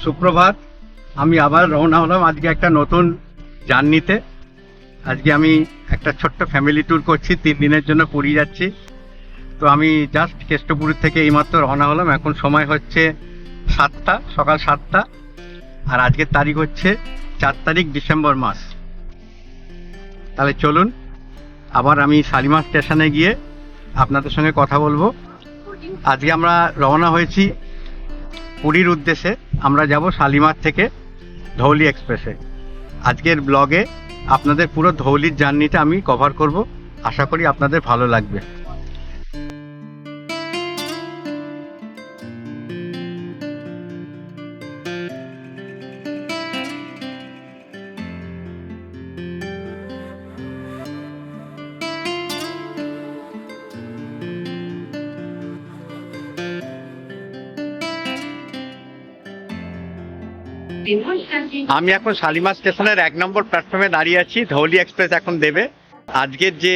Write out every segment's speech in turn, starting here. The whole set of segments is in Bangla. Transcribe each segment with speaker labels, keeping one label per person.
Speaker 1: সুপ্রভাত। আমি আবার রওনা হলাম আজকে একটা নতুন জার্নিতে। আজকে আমি একটা ছোট্ট ফ্যামিলি ট্যুর করছি, 3 দিনের জন্য পুরী যাচ্ছি। তো আমি জাস্ট কেষ্টপুরী থেকে এইমাত্র রওনা হলাম। এখন সময় হচ্ছে 7টা, সকাল 7টা। আর আজকের তারিখ হচ্ছে 4 তারিখ ডিসেম্বর মাস। তাহলে চলুন আবার আমি শালিমার স্টেশনে গিয়ে আপনাদের সঙ্গে কথা বলবো। আজকে আমরা রওনা হয়েছি পুরীর উদ্দেশ্যে। আমরা যাব শালিমার থেকে ধৌলি এক্সপ্রেসে। আজকের ব্লগে আপনাদের পুরো ধৌলির জার্নিটা আমি কভার করব। আশা করি আপনাদের ভালো লাগবে। আমি এখন শালিমার স্টেশনের 1 নম্বর প্ল্যাটফর্মে দাঁড়িয়ে আছি। ধৌলি এক্সপ্রেস এখন দেবে। আজকের যে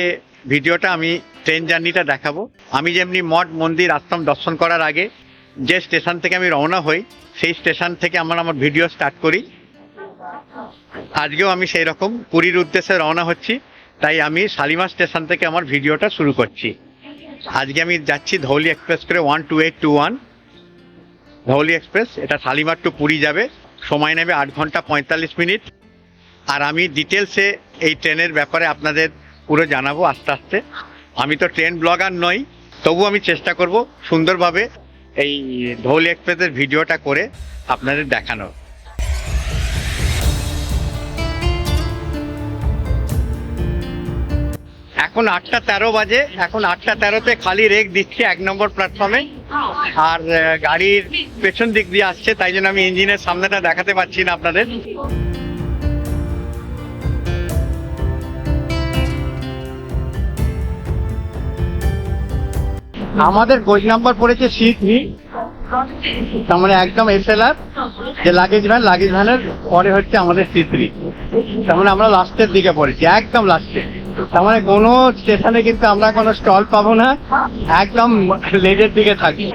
Speaker 1: ভিডিওটা আমি ট্রেন জার্নিটা দেখাবো। আমি যেমনি মঠ মন্দির আশ্রম দর্শন করার আগে যে স্টেশন থেকে আমি রওনা হই, সেই স্টেশন থেকে আমার ভিডিও স্টার্ট করি। আজকেও আমি সেই রকম পুরীর উদ্দেশ্যে রওনা হচ্ছি, তাই আমি শালিমার স্টেশন থেকে আমার ভিডিওটা শুরু করছি। আজকে আমি যাচ্ছি ধৌলি এক্সপ্রেস করে 12821 ধৌলি এক্সপ্রেস। এটা শালিমার টু পুরী যাবে। সময় নেবে 8 ঘন্টা 45 মিনিট। আর আমি ডিটেলসে এই ট্রেনের ব্যাপারে আপনাদের পুরো জানাবো আস্তে আস্তে। আমি তো ট্রেন ব্লগার নই, তবু আমি চেষ্টা করব সুন্দরভাবে এই ধৌলি এক্সপ্রেসের ভিডিওটা করে আপনাদের দেখানো। এখন 8টা 13 বাজে। এখন 8টা 13তে খালি রেক দিচ্ছে 1 নম্বর প্ল্যাটফর্মে। আর গাড়ির পেছন দিক দিয়ে আসছে, তাই জন্য আমি ইঞ্জিনের সামনেটা দেখাতে পারছি না আপনাদের। আমাদের কোচ নাম্বার পড়েছে C3, তার মানে একদম SLR যে লাগেজ ভ্যানের পরে হচ্ছে আমাদের C3। তার মানে আমরা লাস্টের দিকে পড়েছি, একদম লাস্টে। তার মানে কোনো স্টেশনে কিন্তু আমরা কোনো স্টল পাবো না, একদম লেজের দিকে থাকি।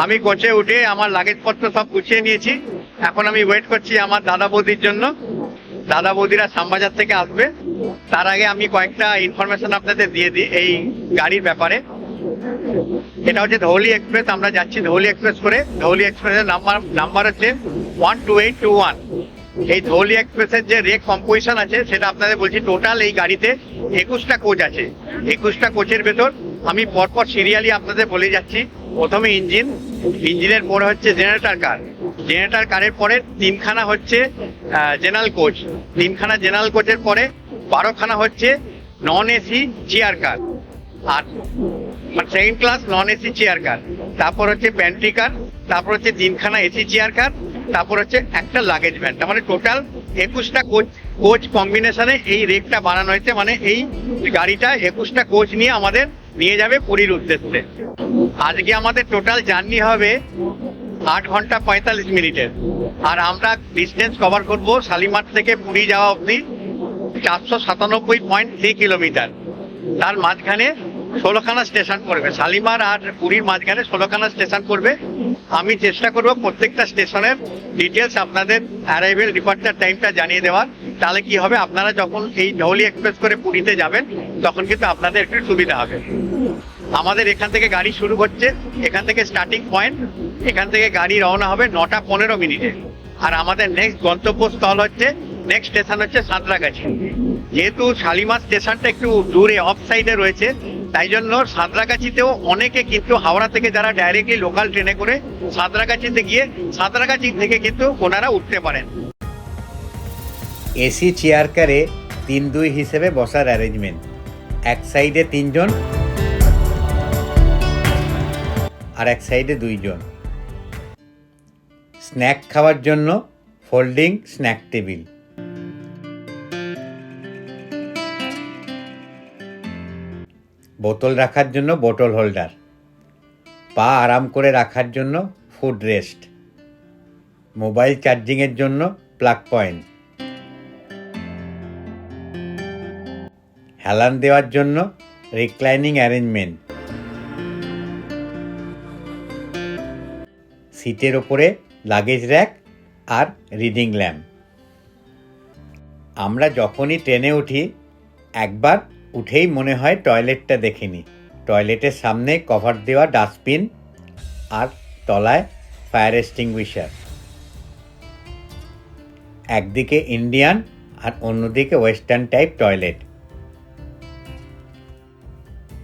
Speaker 1: আমি কোচে উঠে আমার লাগেজপত্র সব গুছিয়ে নিয়েছি। এখন আমি ওয়েট করছি আমার দাদা বৌদির জন্য। দাদা বৌদিরা শ্যামবাজার থেকে আসবে। তার আগে আমি কয়েকটা ইনফরমেশন আপনাদের দিয়ে দিই এই গাড়ির ব্যাপারে। এটা হচ্ছে ধৌলি এক্সপ্রেস। আমরা যাচ্ছি ধৌলি এক্সপ্রেস করে। ধৌলি এক্সপ্রেসের নাম্বার হচ্ছে 12821। এই ধৌলি এক্সপ্রেসের যে রেক কম্পোজিশন আছে সেটা আপনাদের বলছি। টোটাল এই গাড়িতে 21টা কোচ আছে। 21টা কোচের ভেতর আমি পরপর সিরিয়ালি আপনাদের বলে যাচ্ছি। প্রথমে ইঞ্জিনের পরে হচ্ছে জেনারেটর কারের পরে 3খানা হচ্ছে জেনারেল কোচ। 3খানা জেনারেল কোচের পরে 12খানা হচ্ছে নন এসি চেয়ার কার, আর second class non AC chair car. তারপর হচ্ছে প্যান্ট্রি কার, তারপর হচ্ছে 3খানা এসি চেয়ার কার, তারপর হচ্ছে একটা লাগেজ ভ্যান। তার মানে টোটাল 21টা কোচ কম্বিনেশনে এই রেকটা বানানো হয়েছে। মানে এই গাড়িটা 21টা কোচ নিয়ে আমাদের নিয়ে যাবে পুরীর উদ্দেশ্যে। আজকে আমাদের টোটাল জার্নি হবে 8 ঘন্টা 45 মিনিটের। আর আমরা ডিস্টেন্স কভার করব শালিমার থেকে পুরী যাওয়া অবধি 497.3 কিলোমিটার। তার মাঝখানে 16খানা স্টেশন পড়বে। শালিমার আর পুরীর মাঝখানে 16খানা স্টেশন পড়বে। আমি চেষ্টা করব প্রত্যেকটা স্টেশনের ডিটেলস আপনাদের অ্যারাইভেল ডিপার্চার টাইমটা জানিয়ে দেওয়ার। তাহলে কি হবে, আপনারা যখন এই ধৌলি এক্সপ্রেস করে পুরীতে যাবেন তখন কিন্তু আপনাদের একটু সুবিধা হবে। আমাদের এখান থেকে গাড়ি শুরু হচ্ছে, এখান থেকে স্টার্টিং পয়েন্ট। এখান থেকে গাড়ি রওনা হবে 9টা 15 মিনিটে। আর আমাদের নেক্সট গন্তব্যস্থল হচ্ছে, নেক্সট স্টেশন হচ্ছে সাঁতরাগাছি। যেহেতু শালিমার স্টেশনটা একটু দূরে অফ সাইডে রয়েছে, তাই জন্য সাঁতরাগাছিতেও অনেকে কিন্তু হাওড়া থেকে যারা ডাইরেক্টলি লোকাল ট্রেনে করে সাঁতরাগাছিতে গিয়ে সাঁতরাগাছি থেকে কিন্তু ওনারা উঠতে পারেন।
Speaker 2: এসি চেয়ার কারে 3-2 হিসেবে বসার অ্যারেঞ্জমেন্ট। এক সাইডে 3 জন আর এক সাইডে 2 জন। স্ন্যাক খাওয়ার জন্য ফোল্ডিং স্ন্যাক টেবিল, বোতল রাখার জন্য বোতল হোল্ডার, পা আরাম করে রাখার জন্য ফুড রেস্ট, মোবাইল চার্জিংয়ের জন্য প্লাগ পয়েন্ট, হেলান দেওয়ার জন্য রিক্লাইনিং অ্যারেঞ্জমেন্ট, সিটের ওপরে luggage rack are reading lamp. আমরা যখনই ট্রেনে উঠি একবার উঠেই মনে হয় টয়লেটটা দেখে নিই। টয়লেটের সামনে কভার দেওয়া ডাস্টবিন আর তলায় ফায়ার এক্সটিংগুইশার। একদিকে ইন্ডিয়ান আর অন্যদিকে ওয়েস্টার্ন টাইপ টয়লেট।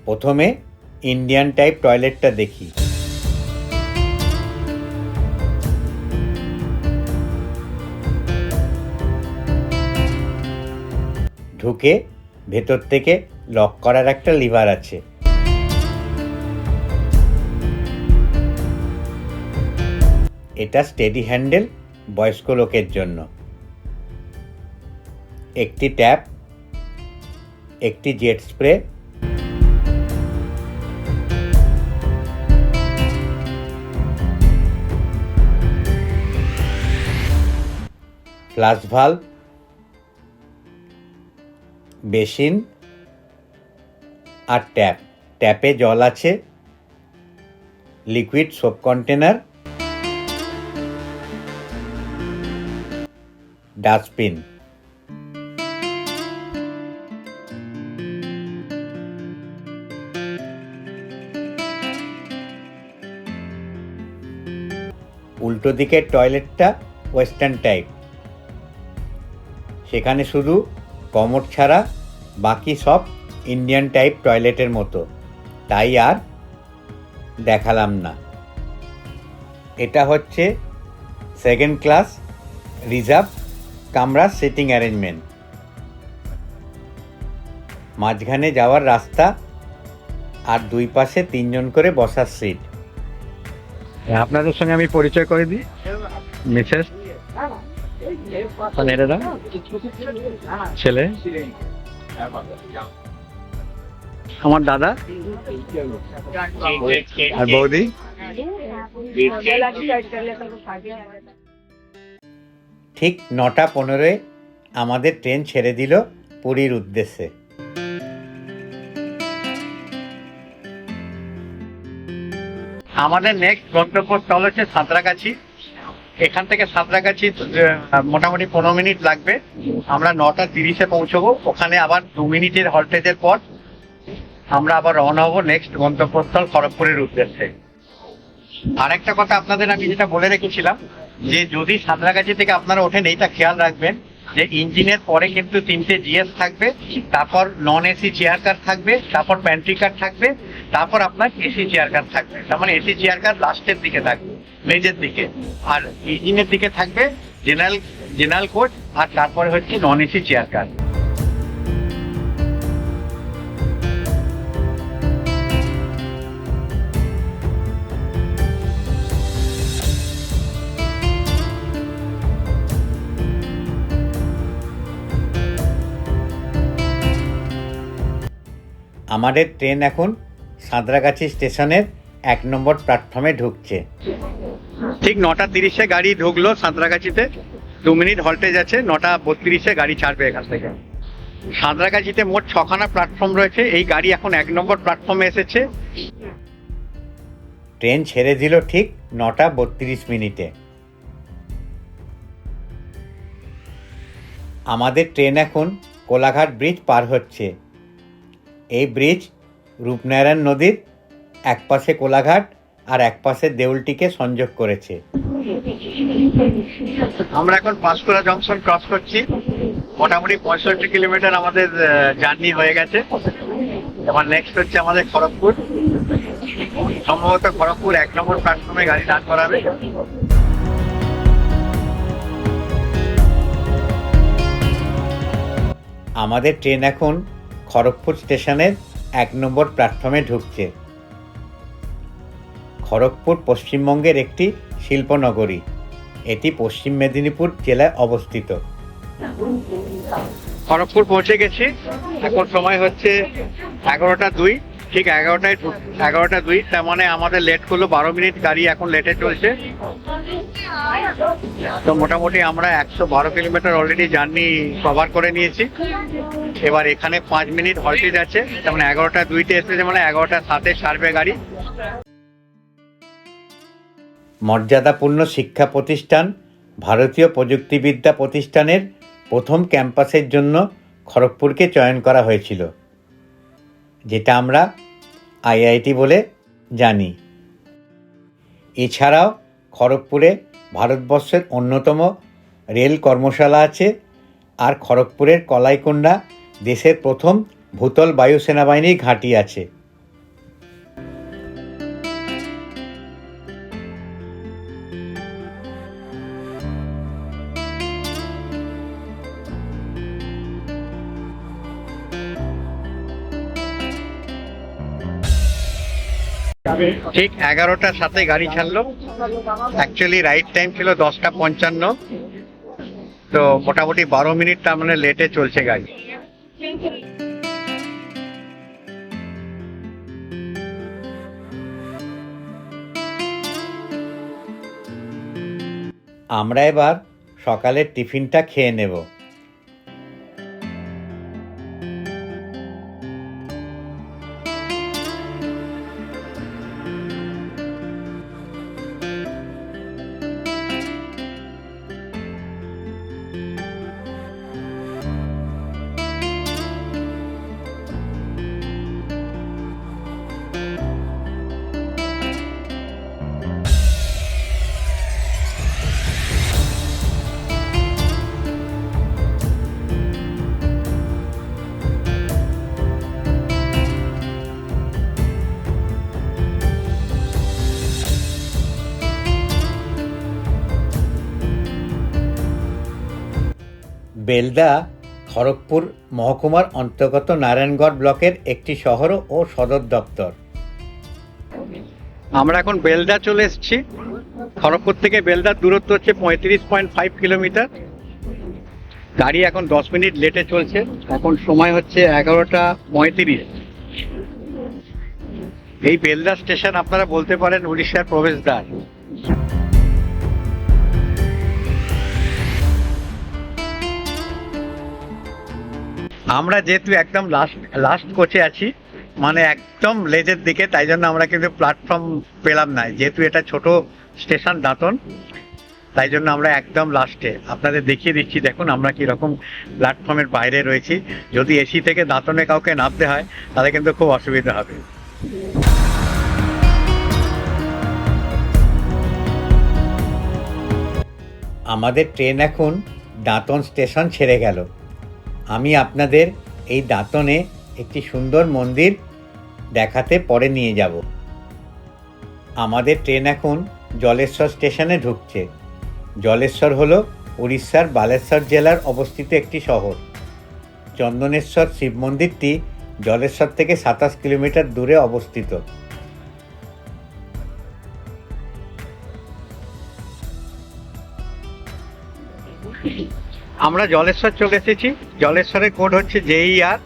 Speaker 2: প্রথমে ইন্ডিয়ান টাইপ টয়লেটটা দেখি। ঢুকে ভেতর থেকে লক করার একটা লিভার আছে। এটা স্টেডি হ্যান্ডেল বয়স্ক লোকের জন্য। একটি ট্যাপ, একটি jet spray, flush valve, basin আর ট্যাপ। ট্যাপে জল আছে, লিকুইড সোপ কন্টেনার, ডাস্টবিন। উল্টো দিকের টয়লেটটা ওয়েস্টার্ন টাইপ। সেখানে শুধু কমোড ছাড়া বাকি সব ইন্ডিয়ান টাইপ টয়লেটের মতো, তাই আর দেখালাম না। এটা হচ্ছে সেকেন্ড ক্লাস রিজার্ভ কামরা সিটিং অ্যারেঞ্জমেন্ট। মাঝখানে যাওয়ার রাস্তা আর দুই পাশে 3 জন করে বসার সিট।
Speaker 1: আপনাদের সঙ্গে আমি পরিচয় করে দিই, মিসেস ছেলে, আমার দাদা আর বৌদি।
Speaker 2: ঠিক 9:15 আমাদের ট্রেন ছেড়ে দিল পুরীর উদ্দেশ্যে।
Speaker 1: আমাদের নেক্সট গন্তব্যস্থল হচ্ছে সাঁতরাগাছি। এখান থেকে সাঁতরাগাছি মোটামুটি 15 মিনিট লাগবে। আমরা 9:30 পৌঁছবো। ওখানে আবার 2 মিনিটের হল্টেজের পর আমরা আবার রওনা হবো নেক্সট গন্তব্যস্থল খড়গপুরের উদ্দেশ্যে। আরেকটা কথা আপনাদের আমি যেটা বলে রেখেছিলাম, যে যদি সাঁতরাগাছি থেকে আপনারা ওঠেন এইটা খেয়াল রাখবেন যে ইঞ্জিনের পরে কিন্তু 3টে জিএস থাকবে, তারপর নন এসি চেয়ার কার থাকবে, তারপর প্যান্ট্রি কার থাকবে, তারপর আপনার এসি চেয়ার কার থাকবে। তার মানে এসি চেয়ার কার লাস্টের দিকে থাকবে, মেজের দিকে, আর ইঞ্জিনের দিকে থাকবে জেনারেল কোচ, আর তারপরে হচ্ছে নন এসি চেয়ার কার।
Speaker 2: আমাদের ট্রেন এখন সাঁতরাগাছি স্টেশনের 1 নম্বর প্ল্যাটফর্মে ঢুকছে।
Speaker 1: ঠিক 9:30 গাড়ি ঢুকলো সাঁতরাগাছিতে। 2 মিনিট হল্টেজ আছে। 9:32 গাড়ি ছাড়বে এখান থেকে। সাঁতরাগাছিতে মোট 6খানা প্ল্যাটফর্ম রয়েছে। এই গাড়ি এখন 1 নম্বর প্ল্যাটফর্মে এসেছে।
Speaker 2: ট্রেন ছেড়ে দিল ঠিক 9:32। আমাদের ট্রেন এখন কোলাঘাট ব্রিজ পার হচ্ছে। এই ব্রিজ রূপনারায়ণ নদীর এক পাশে কোলাঘাট আর এক পাশে দেউলটিকে সংযোগ করেছে।
Speaker 1: আমরা এখন পাঁশকুড়া জংশন ক্রস করছি। মোটামুটি 65 কিলোমিটার আমাদের জার্নি হয়ে গেছে। এবার নেক্সট হচ্ছে আমাদের খড়গপুর। সম্ভবত খড়গপুর 1 নম্বর প্ল্যাটফর্মে গাড়ি দাঁড় করাবে।
Speaker 2: আমাদের ট্রেন এখন খড়গপুর স্টেশনের 1 নম্বর প্ল্যাটফর্মে ঢুকছে। খড়গপুর পশ্চিমবঙ্গের একটি শিল্পনগরী। এটি পশ্চিম মেদিনীপুর জেলায় অবস্থিত।
Speaker 1: খড়গপুর পৌঁছে গেছি। এখন সময় হচ্ছে 11:02। ঠিক 11টা 2, তার মানে আমাদের লেট করলো 12 মিনিট, গাড়ি এখন লেটে চলছে। তো মোটামুটি আমরা 112 কিলোমিটার অলরেডি জার্নি কভার করে নিয়েছি। এবার এখানে 5 মিনিট হল্টেজ আছে, তার মানে 11টা 2-তে এসেছে, মানে 11টা 7-এ ছাড়বে গাড়ি।
Speaker 2: মর্যাদাপূর্ণ শিক্ষা প্রতিষ্ঠান ভারতীয় প্রযুক্তিবিদ্যা প্রতিষ্ঠানের প্রথম ক্যাম্পাসের জন্য খড়গপুরকে চয়ন করা হয়েছিল, যেটা আমরা আইআইটি বলে জানি। এছাড়াও খড়গপুরে ভারতবর্ষের অন্যতম রেল কর্মশালা আছে, আর খড়গপুরের কলাইকুণ্ডা দেশের প্রথম ভূতল বায়ু সেনাবাহিনীর ঘাঁটি আছে।
Speaker 1: ঠিক 11টা 7-এ গাড়ি ছাড়লো। অ্যাকচুয়ালি রাইট টাইম ছিল 10টা 55, তো মোটামুটি 12 মিনিট তার মানে লেটে চলছে গাড়ি।
Speaker 2: আমরা এবার সকালের টিফিনটা খেয়ে নেব। বেলদা খড়গপুর মহকুমার অন্তর্গত নারায়ণগড় ব্লকের একটি শহর ও সদর দপ্তর।
Speaker 1: আমরা এখন বেলদা চলে এসেছি। খড়গপুর থেকে বেলদার দূরত্ব হচ্ছে 35.5 কিলোমিটার। গাড়ি এখন 10 মিনিট লেটে চলছে। এখন সময় হচ্ছে 11টা 35। এই বেলদা স্টেশন আপনারা বলতে পারেন উড়িষ্যার প্রবেশদ্বার। আমরা যেহেতু একদম লাস্ট কোচে আছি, মানে একদম লেজের দিকে, তাই জন্য আমরা কিন্তু প্ল্যাটফর্ম পেলাম না। যেহেতু এটা ছোট স্টেশন দাঁতন, তাই জন্য আমরা একদম লাস্টে। আপনাদের দেখিয়ে দিচ্ছি, দেখুন আমরা কীরকম প্ল্যাটফর্মের বাইরে রয়েছি। যদি এসি থেকে দাঁতনে কাউকে নামতে হয় তাহলে কিন্তু খুব অসুবিধা হবে।
Speaker 2: আমাদের ট্রেন এখন দাঁতন স্টেশন ছেড়ে গেল। আমি আপনাদের এই দাঁতনে একটি সুন্দর মন্দির দেখাতে পরে নিয়ে যাব। আমাদের ট্রেন এখন জলেশ্বর স্টেশনে ঢুকছে। জলেশ্বর হলো উড়িষ্যার বালেশ্বর জেলার অবস্থিত একটি শহর। চন্দনেশ্বর শিব মন্দিরটি জলেশ্বর থেকে 27 কিলোমিটার দূরে অবস্থিত।
Speaker 1: আমরা জলেশ্বর চলে এসেছি। জলেশ্বরের কোড হচ্ছে JER।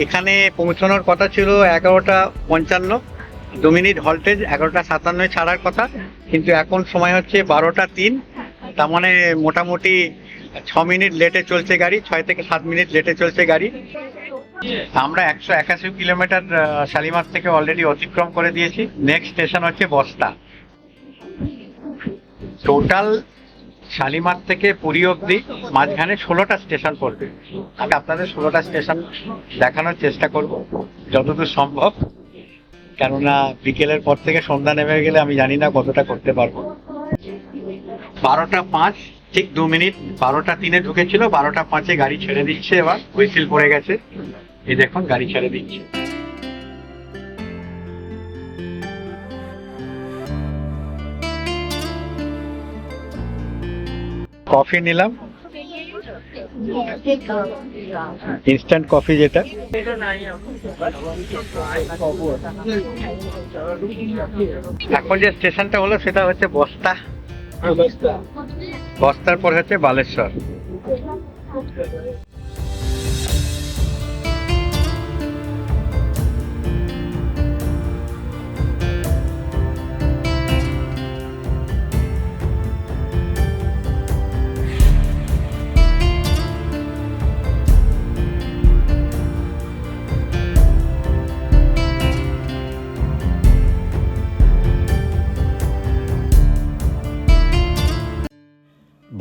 Speaker 1: এখানে পৌঁছানোর কথা ছিল 11টা 55, 2 মিনিট হল্টেজ, 11টা 57 ছাড়ার কথা, কিন্তু এখন সময় হচ্ছে 12টা 3। তার মানে মোটামুটি 6 মিনিট লেটে চলছে গাড়ি, 6 থেকে 7 মিনিট লেটে চলছে গাড়ি। আমরা 181 কিলোমিটার শালিমার থেকে অলরেডি অতিক্রম করে দিয়েছি। নেক্সট স্টেশন হচ্ছে বস্তা। টোটাল শালিমার থেকে পুরী অবধি মাঝখানে 16টা স্টেশন পড়বে। আমি আপনাদের 16টা স্টেশন দেখানোর চেষ্টা করব যতদূর সম্ভব, কেননা বিকেলের পর থেকে সন্ধ্যা নেমে গেলে আমি জানি না কতটা করতে পারবো। 12টা 5, ঠিক 2 মিনিট। 12টা 3-এ ঢুকেছিল, 12টা 5-এ গাড়ি ছেড়ে দিচ্ছে। এবার হুইসেল পড়ে গেছে, এই দেখুন গাড়ি ছেড়ে দিচ্ছে। কফি নিলাম, ইনস্ট্যান্ট কফি যেটা। এখন যে স্টেশনটা হলো সেটা হচ্ছে বস্তা। বস্তার পর হচ্ছে বালেশ্বর।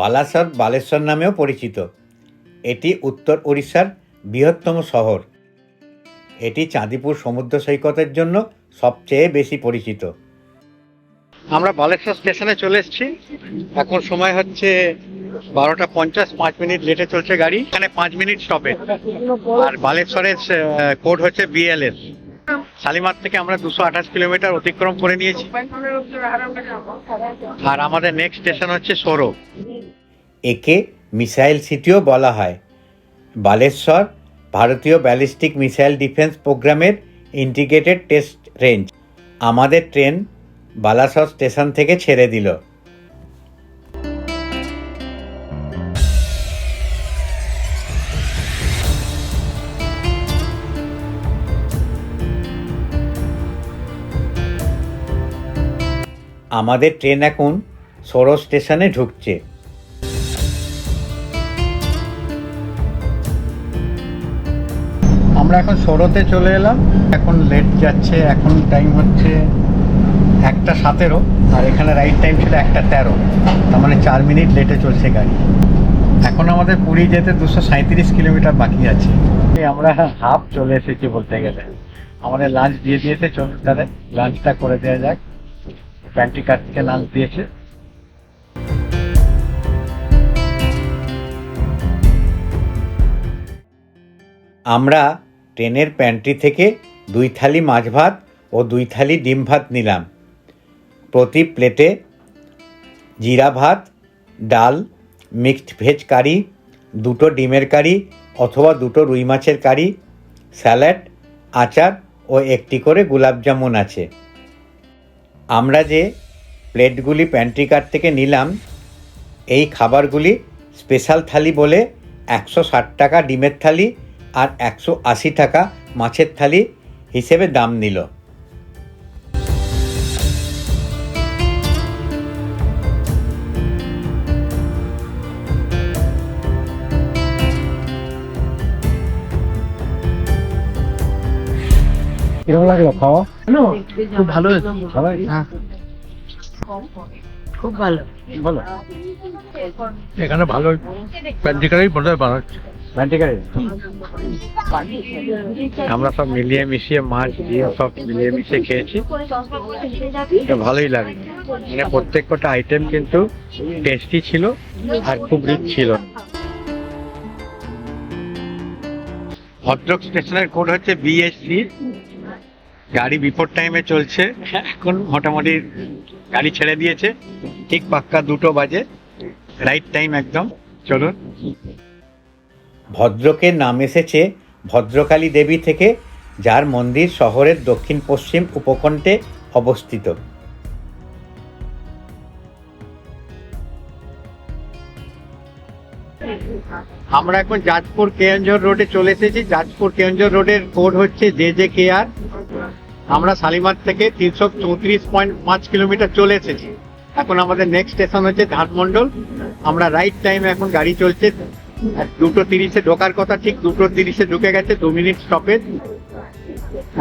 Speaker 2: বালাসর বালেশ্বর নামেও পরিচিত। এটি উত্তর উড়িষ্যার বৃহত্তম শহর। এটি চাঁদিপুর সমুদ্র সৈকতের জন্য সবচেয়ে বেশি পরিচিত।
Speaker 1: আমরা বালেশ্বর স্টেশনে চলে এসেছি। এখন সময় হচ্ছে 12:50, 5 মিনিট লেটে চলছে গাড়ি। এখানে 5 মিনিট স্টপে। আর বালেশ্বরের কোড হচ্ছে BLS। শালিমার থেকে আমরা 228 কিলোমিটার অতিক্রম করে নিয়েছি। আর আমাদের নেক্সট স্টেশন হচ্ছে সোরো।
Speaker 2: একে মিসাইল সিটিও বলা হয়। বালেশ্বর ভারতীয় ব্যালিস্টিক মিসাইল ডিফেন্স প্রোগ্রামের ইন্টিগ্রেটেড টেস্ট রেঞ্জ। আমাদের ট্রেন বালাসর স্টেশন থেকে ছেড়ে দিল। আমাদের ট্রেন এখন সোরো স্টেশনে ঢুকছে।
Speaker 1: আমরা এখন সোরোতে চলে এলাম। এখন লেট যাচ্ছে। এখন টাইম হচ্ছে 1:17 আর এখানে রাইট টাইম ছিল 1:13। তার মানে 4 মিনিট লেটে চলছে গাড়ি। এখন আমাদের পুরী যেতে 237 কিলোমিটার বাকি আছে। আমরা হাফ চলে এসেছি বলতে গেলে। আমাদের লাঞ্চ দিয়ে দিয়েছে, চলুন তাহলে লাঞ্চটা করে দেওয়া যাক। প্যান্ট্রি কার থেকে লাঞ্চ দিয়েছে।
Speaker 2: আমরা ট্রেনের প্যান্ট্রি থেকে 2 থালি মাছ ভাত ও 2 থালি ডিম ভাত নিলাম। প্রতি প্লেটে জিরা ভাত, ডাল, মিক্সড ভেজ কারি, 2টো ডিমের কারি অথবা 2টো রুই মাছের কারি, স্যালাড, আচার ও একটি করে গোলাপজামুন আছে। আমরা যে প্লেটগুলি প্যান্ট্রি কার থেকে নিলাম, এই খাবারগুলি স্পেশাল থালি বলে 160 টাকা ডিমের থালি আর 180 টাকা মাছের থালি হিসেবে দাম নিল।
Speaker 1: কিরকম লাগলো খাওয়া?
Speaker 3: খুব ভালো হয়েছে।
Speaker 1: ভালো? হ্যাঁ,
Speaker 3: খুব ভালো।
Speaker 1: ভালো।
Speaker 3: এখানে ভালো প্যান্টিকারেই বোধহয় বানাচ্ছে।
Speaker 1: প্যান্ট্রি কারি আমরা সব মিলিয়ে মিশিয়ে মাছ দিয়ে সব মিলিয়ে মিশিয়ে খেয়েছি। ভালোই লাগে। মানে প্রত্যেকটা আইটেম কিন্তু টেস্টি ছিল আর খুব রিচ ছিল। ভদ্রক স্টেশনের কোড হচ্ছে BSC। গাড়ি বিফোর টাইমে চলছে। এখন মোটামুটি গাড়ি ছেড়ে দিয়েছে। ঠিক পাক্কা 2টো বাজে, রাইট টাইম একদম। চলুন।
Speaker 2: ভদ্রকের নাম এসেছে ভদ্রকালী দেবী থেকে, যার মন্দির শহরের দক্ষিণ পশ্চিম উপকণ্ঠে অবস্থিত।
Speaker 1: আমরা এখন যাজপুর কেওনঝর রোডে চলে এসেছি। যাজপুর কেওনঝর রোডের কোড হচ্ছে JJKR। আমরা শালিমার থেকে 334.5 কিলোমিটার চলে এসেছি। এখন আমাদের নেক্সট স্টেশন হচ্ছে ধানমন্ডল। আমরা রাইট টাইমে এখন গাড়ি চলছে। 2:30-এ ঢোকার কথা, ঠিক 2:30-এ ঢুকে গেছে। 2 মিনিট স্টপেজ।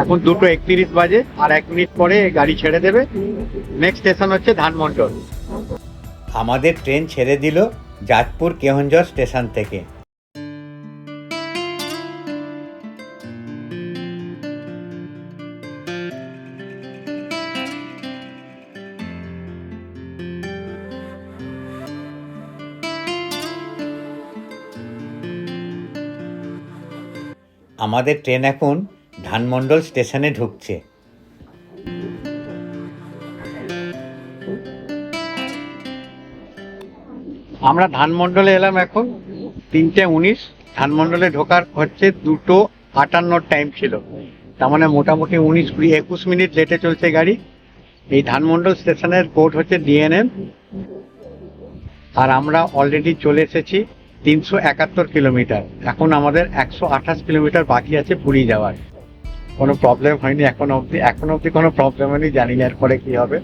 Speaker 1: এখন 2:31 বাজে আর 1 মিনিট পরে গাড়ি ছেড়ে দেবে। নেক্সট স্টেশন হচ্ছে ধানমন্ডল।
Speaker 2: আমাদের ট্রেন ছেড়ে দিল যাজপুর কেওনঝর স্টেশন থেকে। আমাদের ট্রেন এখন ধানমন্ডল স্টেশনে ঢুকছে।
Speaker 1: আমরা ধানমন্ডলে এলাম এখন 3:19। ধানমন্ডলে ঢোকার হচ্ছে 2:58 টাইম ছিল। তার মানে মোটামুটি 19-21 মিনিট লেটে চলছে গাড়ি। এই ধানমন্ডল স্টেশনের কোড হচ্ছে DNM। আর আমরা অলরেডি চলে এসেছি 371 কিলোমিটার। এখন আমাদের 128 কিলোমিটার বাকি আছে পুরী যাওয়ার। কোনো প্রবলেম হয়নি এখন অবধি কোনো প্রবলেম হয়নি। জানি না এরপরে কি হবে।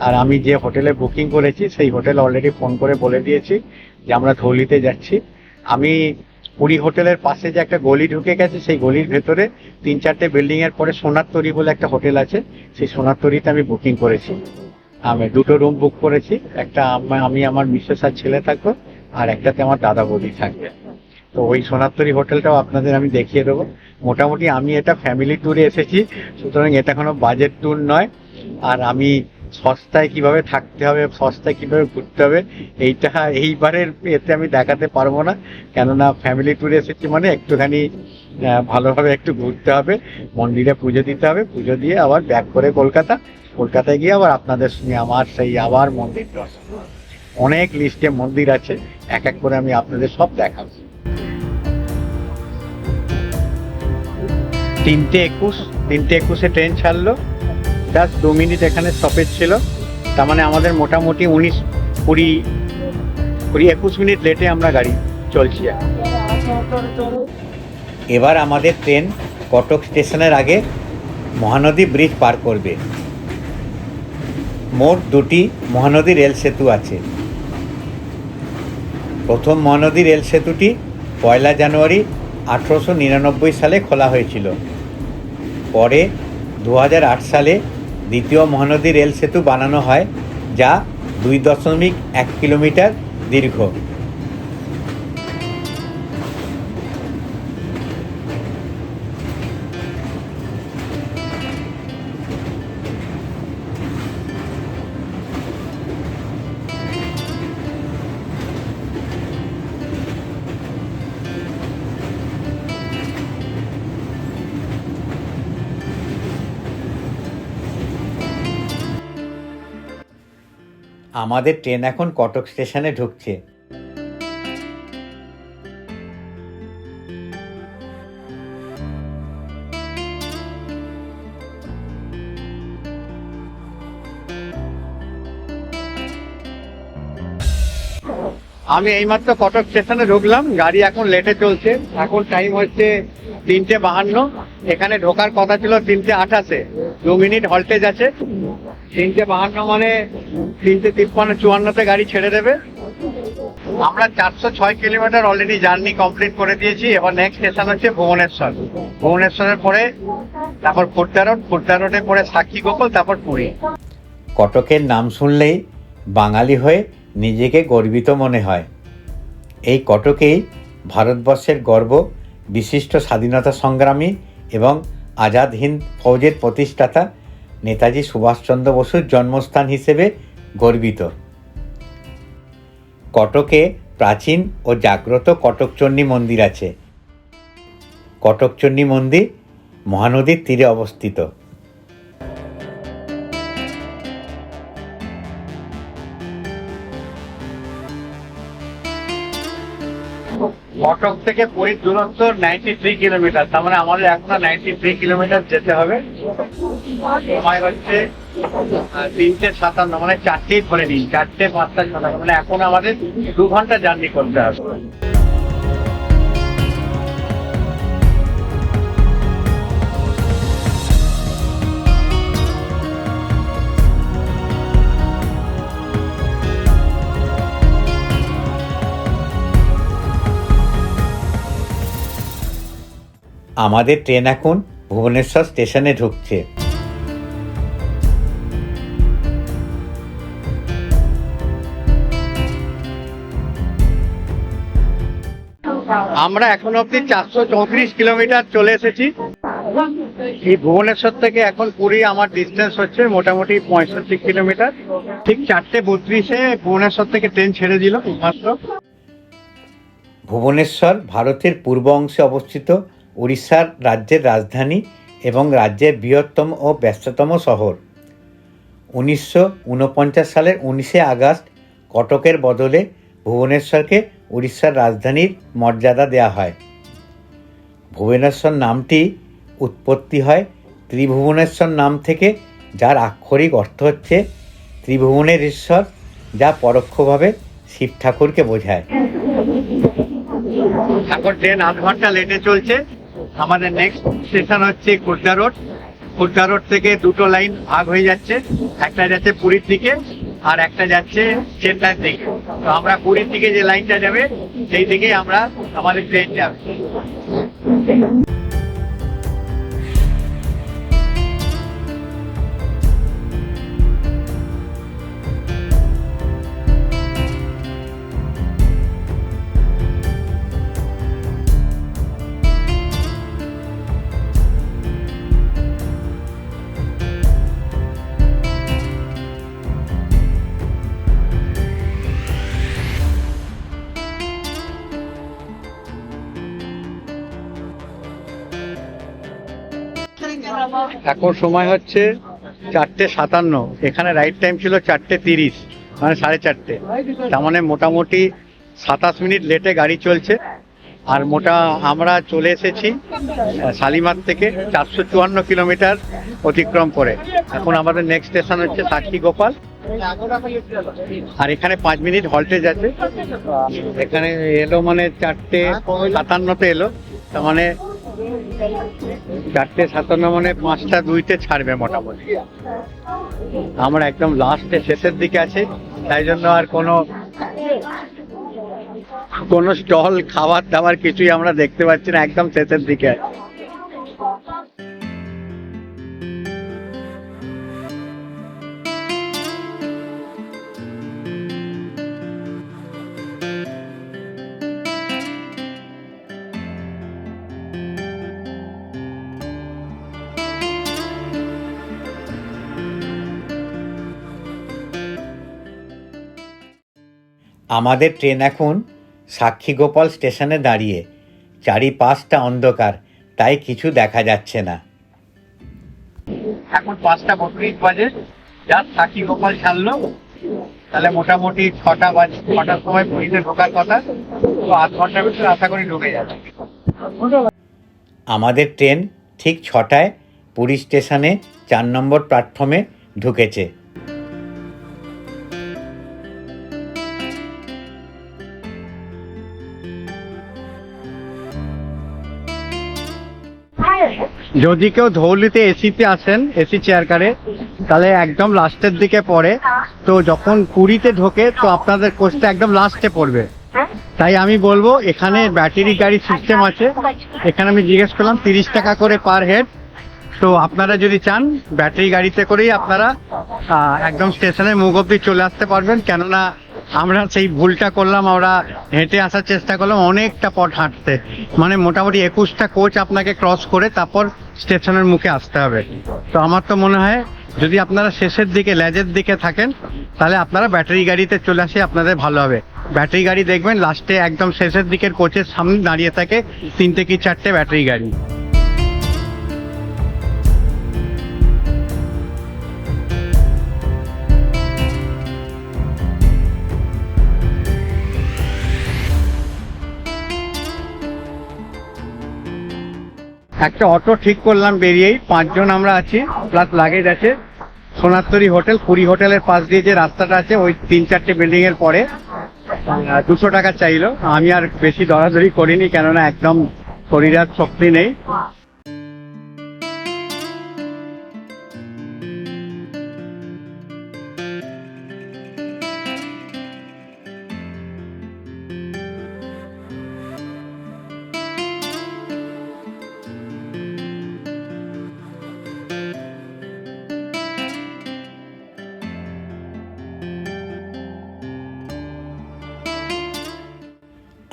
Speaker 1: আর আমি যে হোটেলে বুকিং করেছি সেই হোটেলে অলরেডি ফোন করে বলে দিয়েছি যে আমরা ধৌলিতে যাচ্ছি। আমি পুরী হোটেলের পাশে যে একটা গলি ঢুকে গেছে, সেই গলির ভেতরে 3-4টে বিল্ডিং এর পরে সোনার তরী বলে একটা হোটেল আছে, সেই সোনার তরীতে আমি বুকিং করেছি। আমি 2টো রুম বুক করেছি। একটা আমি আমার মিসেস আর ছেলে থাকবো,
Speaker 2: আর একটাতে আমার দাদা বৌদি থাকবে। তো ওই সোনারতরী হোটেলটাও আপনাদের আমি দেখিয়ে দেবো। মোটামুটি আমি এটা ফ্যামিলি ট্যুরে এসেছি, সুতরাং এটা কোনো বাজেট ট্যুর নয়। আর আমি সস্তায় কিভাবে থাকতে হবে, সস্তায় কিভাবে ঘুরতে হবে, এইবারের এতে আমি দেখাতে পারবো না, কেননা ফ্যামিলি ট্যুরে এসেছি মানে একটুখানি ভালোভাবে একটু ঘুরতে হবে, মন্দিরে পুজো দিতে হবে, পুজো দিয়ে আবার ব্যাক করে কলকাতায় গিয়ে আবার আপনাদের সঙ্গে আমার সেই আবার মন্দির দর্শন। অনেক লিস্টে মন্দির আছে, এক এক করে আমি আপনাদের সব দেখাবো। 3:21 ট্রেন ছাড়লো, জাস্ট 2 মিনিট এখানে স্টপেজ ছিল, তার মানে আমাদের মোটামুটি 21 মিনিট লেটে আমরা গাড়ি চলছি। এবার আমাদের ট্রেন কটক স্টেশনের আগে মহানদী ব্রিজ পার করবে। মোট 2টি মহানদী রেল সেতু আছে। প্রথম মহানদী রেল সেতুটি 1 জানুয়ারি 1899 সালে খোলা হয়েছিল। পরে 2008 সালে দ্বিতীয় মহানদী রেল সেতু বানানো হয়, যা 2.1 কিলোমিটার দীর্ঘ। আমাদের ট্রেন এখন কটক স্টেশনে ঢুকছে। আমি এইমাত্র কটক স্টেশনে ঢুকলাম, গাড়ি এখন লেটে চলছে। এখন টাইম হচ্ছে 3:52। এখানে ঢোকার কথা ছিল 3:58, 2 মিনিট হল্টেজ আছে। 3:52 মানে 3:53-54 গাড়ি ছেড়ে দেবে। আমরা 406 কিলোমিটার অলরেডি জার্নি কমপ্লিট করে দিয়েছি। এবার নেক্সট স্টেশন হচ্ছে ভুবনেশ্বর। ভুবনেশ্বরের পরে তারপর খুর্দা রোডে পরে সাক্ষী গোপাল, তারপর পুরী। কটকের নাম শুনলেই বাঙালি হয়ে নিজেকে গর্বিত মনে হয়। এই কটকেই ভারতবর্ষের গর্ব, বিশিষ্ট স্বাধীনতা সংগ্রামী এবং আজাদ হিন্দ ফৌজের প্রতিষ্ঠাতা নেতাজি সুভাষচন্দ্র বসুর জন্মস্থান হিসেবে গর্বিত। কটকে প্রাচীন ও জাগ্রত কটকচণ্ডী মন্দির আছে। কটকচণ্ডী মন্দির মহানদীর তীরে অবস্থিত। কটক থেকে পুরীর দূরত্ব 93 কিলোমিটার, তার মানে আমাদের এখনো 93 কিলোমিটার যেতে হবে। সময় হচ্ছে 3:57, মানে 4টেই ধরে নিন, 4টে 5টা 6টা, মানে এখন আমাদের 2 ঘন্টা জার্নি করতে হবে। আমাদের ট্রেন এখন ভুবনেশ্বর স্টেশনে ঢুকছে। আমরা এখন অব্দি 434 কিলোমিটার চলে এসেছি। এই ভুবনেশ্বর থেকে এখন পুরী আমার ডিস্টেন্স হচ্ছে মোটামুটি 65 কিলোমিটার। ঠিক 4:32 ভুবনেশ্বর থেকে ট্রেন ছেড়ে দিল মাত্র। ভুবনেশ্বর ভারতের পূর্ব অংশে অবস্থিত উড়িষ্যার রাজ্যের রাজধানী এবং রাজ্যের বৃহত্তম ও ব্যস্ততম শহর। 1949 সালের 19 আগস্ট কটকের বদলে ভুবনেশ্বরকে উড়িষ্যার রাজধানীর মর্যাদা দেওয়া হয়। ভুবনেশ্বর নামটি উৎপত্তি হয় ত্রিভুবনেশ্বর নাম থেকে, যার আক্ষরিক অর্থ হচ্ছে ত্রিভুবনের ঈশ্বর, যা পরোক্ষভাবে শিব ঠাকুরকে বোঝায়। এখন ট্রেন 8 ঘন্টা লেটে চলছে। আমাদের নেক্সট স্টেশন হচ্ছে খুর্দা রোড। খুর্দা রোড থেকে 2টো লাইন ভাগ হয়ে যাচ্ছে, একটা যাচ্ছে পুরীর দিকে আর একটা যাচ্ছে চেন্নাইয়ের দিকে। তো আমরা পুরীর দিকে যে লাইনটা যাবে সেই দিকে আমাদের ট্রেন যাবে।
Speaker 1: এখন সময় হচ্ছে 4:57। এখানে রাইড টাইম ছিল 4:30, মানে 4:30। তার মানে মোটামুটি 27 মিনিট লেটে গাড়ি চলছে। আর আমরা চলে এসেছি শালিমার থেকে 454 কিলোমিটার অতিক্রম করে। এখন আমাদের নেক্সট স্টেশন হচ্ছে সাক্ষী গোপাল। আর এখানে 5 মিনিট হল্টেজ আছে। এখানে এলো মানে 4:57 এলো, তার মানে 4:57 মানে 5:02 ছাড়বে মোটামুটি। আমরা একদম লাস্টে শেষের দিকে আছে, তাই জন্য আর কোনো স্টল খাবার দাবার কিছুই আমরা দেখতে পাচ্ছি না, একদম শেষের দিকে আছে।
Speaker 2: আমাদের ট্রেন এখন সাক্ষী গোপাল স্টেশনে দাঁড়িয়ে। চারিপাশটা অন্ধকার, তাই কিছু দেখা যাচ্ছে না।
Speaker 1: এখন 5:32 বাজে, যা সাক্ষী গোপাল ছাড়লো। তাহলে মোটামুটি 6টার সময় পুরীতে ঢোকার কথা। তো আধ ঘন্টার ভিতরে আশা করি ঢুকে যাবে।
Speaker 2: আমাদের ট্রেন ঠিক 6টায় পুরী স্টেশনে 4 নম্বর প্ল্যাটফর্মে ঢুকেছে।
Speaker 1: যদি কেউ ধৌলিতে এসিতে আসেন, এসি চেয়ার কারে, তাহলে একদম লাস্টের দিকে পড়ে। তো যখন পুরীতে ঢোকে তো আপনাদের কোচটা একদম লাস্টে পড়বে। তাই আমি বলবো এখানে ব্যাটারি গাড়ি সিস্টেম আছে। এখানে আমি জিজ্ঞেস করলাম 30 টাকা করে পার হেড। তো আপনারা যদি চান ব্যাটারি গাড়িতে করেই আপনারা একদম স্টেশনের মুখ অব্দি চলে আসতে পারবেন। কেননা আমরা সেই ভুলটা করলাম, আমরা হেঁটে আসার চেষ্টা করলাম অনেকটা পথ হাঁটতে, মানে মোটামুটি 21টা কোচ আপনাকে ক্রস করে তারপর স্টেশনের মুখে আসতে হবে। তো আমার তো মনে হয় যদি আপনারা শেষের দিকে লেজের দিকে থাকেন তাহলে আপনারা ব্যাটারি গাড়িতে চলে আসে আপনাদের ভালো হবে। ব্যাটারি গাড়ি দেখবেন লাস্টে একদম শেষের দিকের কোচের সামনে দাঁড়িয়ে থাকে 3টে কি 4টে ব্যাটারি গাড়ি। একটা অটো ঠিক করলাম বেরিয়েই, 5 জন আমরা আছি, প্লাস লাগেজ আছে। সোনারতরী হোটেল, পুরী হোটেলের পাশ দিয়ে যে রাস্তাটা আছে ওই 3-4টে বিল্ডিং এর পরে 200 টাকা চাইলো। আমি আর বেশি দরাদরি করিনি, কেননা একদম শরীরে আর শক্তি নেই।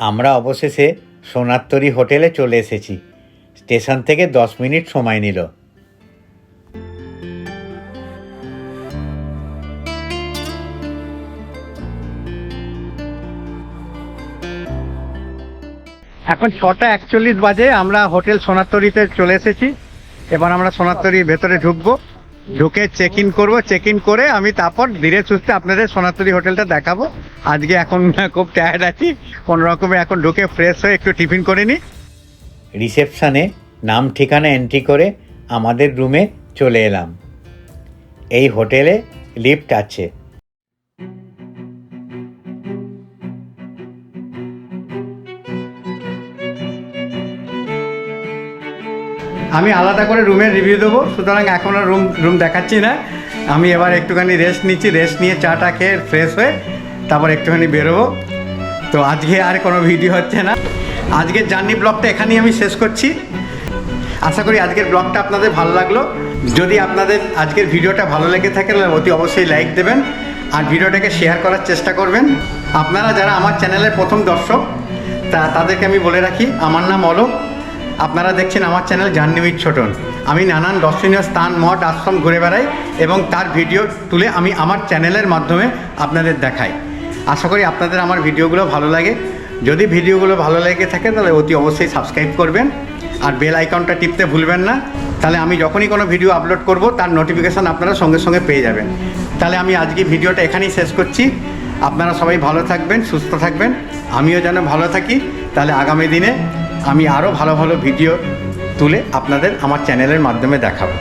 Speaker 2: আমরা অবশেষে সোনারতরী হোটেলে চলে এসেছি। স্টেশন থেকে 10 মিনিট সময় নিল।
Speaker 1: এখন 6:41 বাজে, আমরা হোটেল সোনারতরীতে চলে এসেছি। এবার আমরা সোনারতরীর ভেতরে ঢুকবো, ঢুকে চেক ইন করবো। চেক ইন করে আমি তারপর ধীরে সুস্থে আপনাদের সোনারতরী হোটেলটা দেখাবো। আজকে এখন খুব টায়ার্ড আছি, কোনো রকমে এখন ঢুকে ফ্রেশ হয়ে একটু টিফিন করে নিই।
Speaker 2: রিসেপশনে নাম ঠিকানা এন্ট্রি করে আমাদের রুমে চলে এলাম। এই হোটেলে লিফট আছে।
Speaker 1: আমি আলাদা করে রুমের রিভিউ দেবো, সুতরাং এখন আর রুম দেখাচ্ছি না। আমি এবার একটুখানি রেস্ট নিচ্ছি, রেস্ট নিয়ে চাটা খেয়ে ফ্রেশ হয়ে তারপর একটুখানি বেরোবো। তো আজকে আর কোনো ভিডিও হচ্ছে না, আজকের জার্নি ব্লগটা এখানেই আমি শেষ করছি। আশা করি আজকের ব্লগটা আপনাদের ভালো লাগলো। যদি আপনাদের আজকের ভিডিওটা ভালো লেগে থাকে তাহলে অতি অবশ্যই লাইক দেবেন আর ভিডিওটাকে শেয়ার করার চেষ্টা করবেন। আপনারা যারা আমার চ্যানেলের প্রথম দর্শক তাদেরকে আমি বলে রাখি, আমার নাম অলোক। আপনারা দেখছেন আমার চ্যানেল জার্নি উইথ ছোটন। আমি নানান দর্শনীয় স্থান, মঠ, আশ্রম ঘুরে বেড়াই এবং তার ভিডিও তুলে আমি আমার চ্যানেলের মাধ্যমে আপনাদের দেখাই। আশা করি আপনাদের আমার ভিডিওগুলো ভালো লাগে। যদি ভিডিওগুলো ভালো লেগে থাকে তাহলে অতি অবশ্যই সাবস্ক্রাইব করবেন আর বেল আইকনটা টিপতে ভুলবেন না।
Speaker 2: তাহলে আমি যখনই কোনো ভিডিও আপলোড করব তার নোটিফিকেশান আপনারা সঙ্গে সঙ্গে পেয়ে যাবেন। তাহলে আমি আজকে ভিডিওটা এখানেই শেষ করছি। আপনারা সবাই ভালো থাকবেন, সুস্থ থাকবেন, আমিও যেন ভালো থাকি। তাহলে আগামী দিনে আমি আরও ভালো ভালো ভিডিও তুলে আপনাদের আমার চ্যানেলের মাধ্যমে দেখাবো।